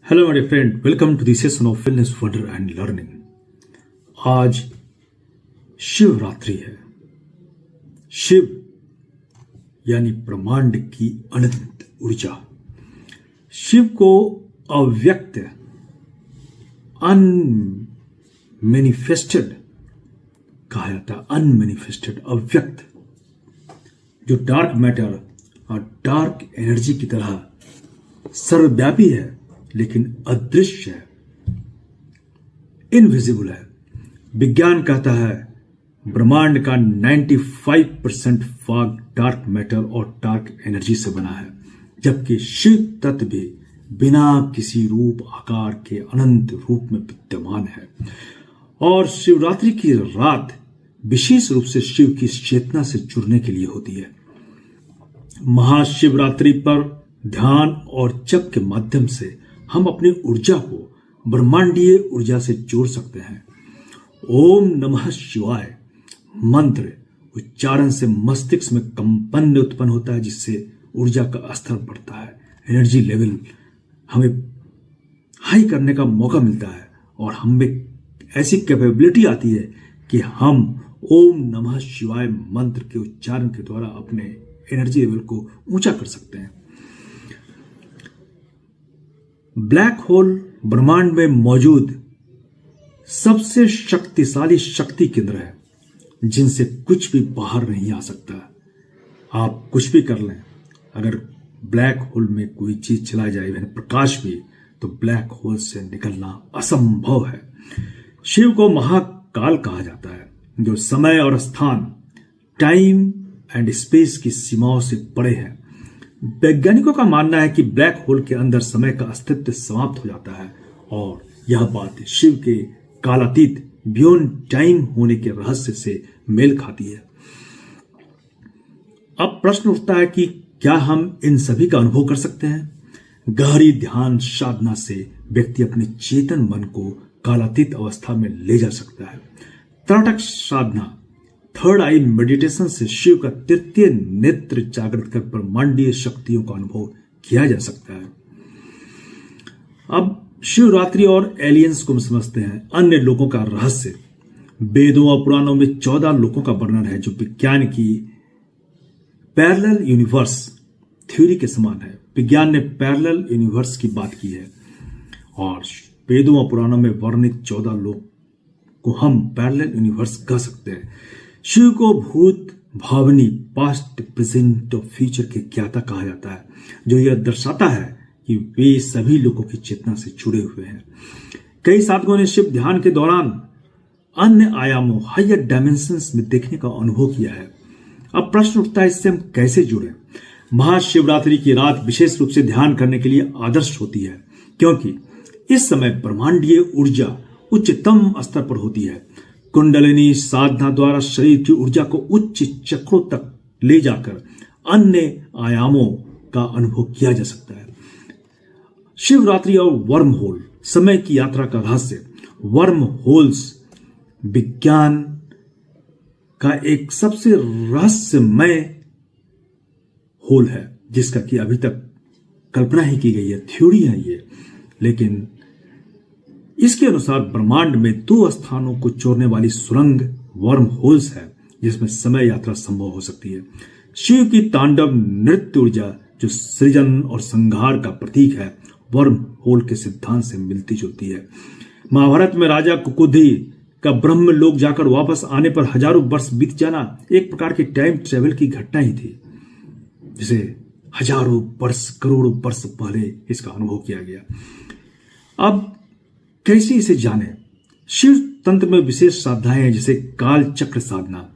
Hello my friend, welcome to the session of wellness wonder and learning. आज शिवरात्रि है। शिव यानी ब्रह्मांड की अनंत ऊर्जा। शिव को अव्यक्त, अनमैनिफेस्टेड कहा जाता है। अनमैनिफेस्टेड, अव्यक्त, जो डार्क मैटर और डार्क एनर्जी की तरह सर्वव्यापी है लेकिन अदृश्य है, इनविजिबल है। विज्ञान कहता है ब्रह्मांड का 95% फाग डार्क मैटर और डार्क एनर्जी से बना है, जबकि शिव तत्व भी बिना किसी रूप आकार के अनंत रूप में विद्यमान है। और शिवरात्रि की रात विशेष रूप से शिव की चेतना से जुड़ने के लिए होती है। महाशिवरात्रि पर ध्यान और जप के माध्यम से हम अपनी ऊर्जा को ब्रह्मांडीय ऊर्जा से जोड़ सकते हैं। ओम नमः शिवाय मंत्र उच्चारण से मस्तिष्क में कंपन उत्पन्न होता है, जिससे ऊर्जा का स्तर बढ़ता है, एनर्जी लेवल हमें हाई करने का मौका मिलता है और हमें ऐसी कैपेबिलिटी आती है कि हम ओम नमः शिवाय मंत्र के उच्चारण के द्वारा अपने एनर्जी लेवल को ऊंचा कर सकते हैं। ब्लैक होल ब्रह्मांड में मौजूद सबसे शक्तिशाली शक्ति केंद्र है, जिनसे कुछ भी बाहर नहीं आ सकता। आप कुछ भी कर लें, अगर ब्लैक होल में कोई चीज चला जाए, यानी प्रकाश भी, तो ब्लैक होल से निकलना असंभव है। शिव को महाकाल कहा जाता है, जो समय और स्थान, टाइम एंड स्पेस की सीमाओं से परे है। वैज्ञानिकों का मानना है कि ब्लैक होल के अंदर समय का अस्तित्व समाप्त हो जाता है, और यह बात शिव के कालातीत बियॉन्ड टाइम होने के रहस्य से मेल खाती है। अब प्रश्न उठता है कि क्या हम इन सभी का अनुभव कर सकते हैं? गहरी ध्यान साधना से व्यक्ति अपने चेतन मन को कालातीत अवस्था में ले जा सकता है। त्राटक साधना, थर्ड आई मेडिटेशन से शिव का तृतीय नेत्र जागृत कर ब्रह्मांडीय शक्तियों का अनुभव किया जा सकता है। अब शिवरात्रि और एलियंस को हम समझते हैं। अन्य लोगों का रहस्य। वेदों और पुराणों में 14 लोगों का वर्णन है, जो विज्ञान की पैरेलल यूनिवर्स थ्योरी के समान है। विज्ञान ने पैरेलल यूनिवर्स की बात की है, और वेदों और पुराणों में वर्णित 14 लोग को हम पैरेलल यूनिवर्स कह सकते हैं। शिव को भूत, भावनी, पास्ट, प्रेजेंट और फ्यूचर के ज्ञाता कहा जाता है, जो यह दर्शाता है कि वे सभी लोगों की चेतना से जुड़े हुए हैं। कई साधकों ने शिव ध्यान के दौरान अन्य आयामों, हायर डायमेंशंस में देखने का अनुभव किया है। अब प्रश्न उठता है, इससे हम कैसे जुड़े? महाशिवरात्रि की रात विशेष रूप से ध्यान करने के लिए आदर्श होती है, क्योंकि इस समय ब्रह्मांडीय ऊर्जा उच्चतम स्तर पर होती है। कुंडलिनी साधना द्वारा शरीर की ऊर्जा को उच्च चक्रों तक ले जाकर अन्य आयामों का अनुभव किया जा सकता है। शिवरात्रि और वर्म होल, समय की यात्रा का रहस्य। वर्म होल्स विज्ञान का एक सबसे रहस्यमय होल है, जिसका कि अभी तक कल्पना ही की गई है, थ्योरी है ये। लेकिन इसके अनुसार ब्रह्मांड में 2 स्थानों को जोड़ने वाली सुरंग वर्म होल्स है, जिसमें समय यात्रा संभव हो सकती है। शिव की तांडव नृत्य ऊर्जा, जो सृजन और संहार का प्रतीक है, वर्म होल के सिद्धांत से मिलती जुलती है। महाभारत में राजा कुकुधी का ब्रह्म लोक जाकर वापस आने पर हजारों वर्ष बीत जाना एक प्रकार की टाइम ट्रेवल की घटना ही थी, जिसे हजारों वर्ष, करोड़ों वर्ष पहले इसका अनुभव किया गया। अब कैसे इसे जाने? शिव तंत्र में विशेष साधनाएं हैं, जैसे काल चक्र साधना।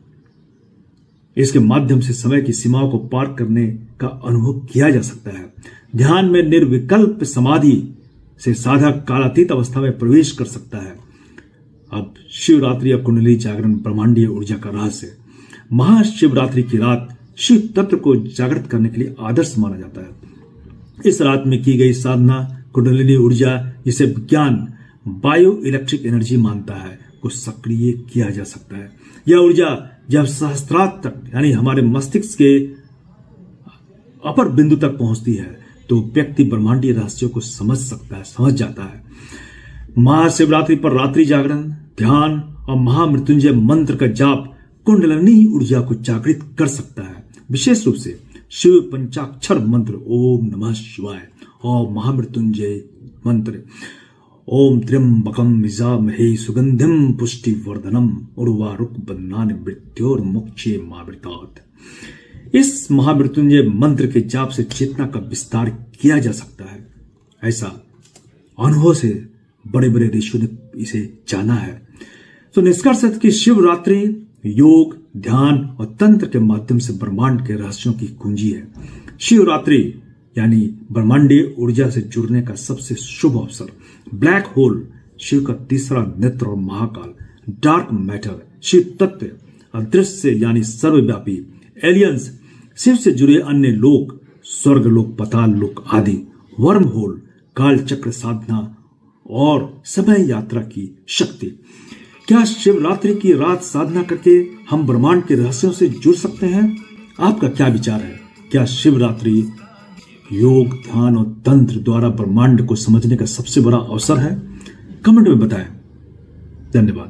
इसके माध्यम से समय की सीमाओं को पार करने का अनुभव किया जा सकता है। ध्यान में निर्विकल्प समाधि से साधक कालातीत अवस्था में प्रवेश कर सकता है। अब शिवरात्रि और कुंडली जागरण ब्रह्मांडीय ऊर्जा का रहस्य। महाशिवरात्रि की रात शिव तत्व को जागृत करने के लिए आदर्श माना जाता है। इस रात में की गई साधना कुंडलिनी ऊर्जा, जिसे विज्ञान बायो इलेक्ट्रिक एनर्जी मानता है, को सक्रिय किया जा सकता है। यह ऊर्जा जब सहस्त्रार तक, यानी हमारे मस्तिष्क के अपर बिंदु तक पहुंचती है, तो व्यक्ति ब्रह्मांडीय रहस्यों को समझ सकता है, समझ जाता है। महाशिवरात्रि पर रात्रि जागरण, ध्यान और महामृत्युंजय मंत्र का जाप कुंडलिनी ऊर्जा को जागृत कर सकता है। विशेष रूप से शिव पंचाक्षर मंत्र ओम नमः शिवाय और महामृत्युंजय मंत्र ओम त्र्यंबकम यजामहे सुगंधिम पुष्टिवर्धनम उर्वारुक बन्नानि मृत्योर्मुक्षे मामृतात्। इस महामृत्युंजय मंत्र के जाप से चेतना का विस्तार किया जा सकता है। ऐसा अनुभव से बड़े बड़े ऋषियों ने इसे जाना है। तो निष्कर्ष है कि शिवरात्रि योग, ध्यान और तंत्र के माध्यम से ब्रह्मांड के रहस्यों की कुंजी है। शिवरात्रि यानी ब्रह्मांडीय ऊर्जा से जुड़ने का सबसे शुभ अवसर। ब्लैक होल शिव का तीसरा नेत्र और महाकाल, डार्क मैटर शिव तत्व, अदृश्य यानी सर्वव्यापी, एलियंस शिव से जुड़े अन्य लोक, स्वर्ग लोक, पाताल लोक आदि, वर्म होल काल चक्र साधना और समय यात्रा की शक्ति। क्या शिवरात्रि की रात साधना करके हम ब्रह्मांड के रहस्यों से जुड़ सकते हैं? आपका क्या विचार है? क्या शिवरात्रि योग, ध्यान और तंत्र द्वारा ब्रह्मांड को समझने का सबसे बड़ा अवसर है? कमेंट में बताएं। धन्यवाद।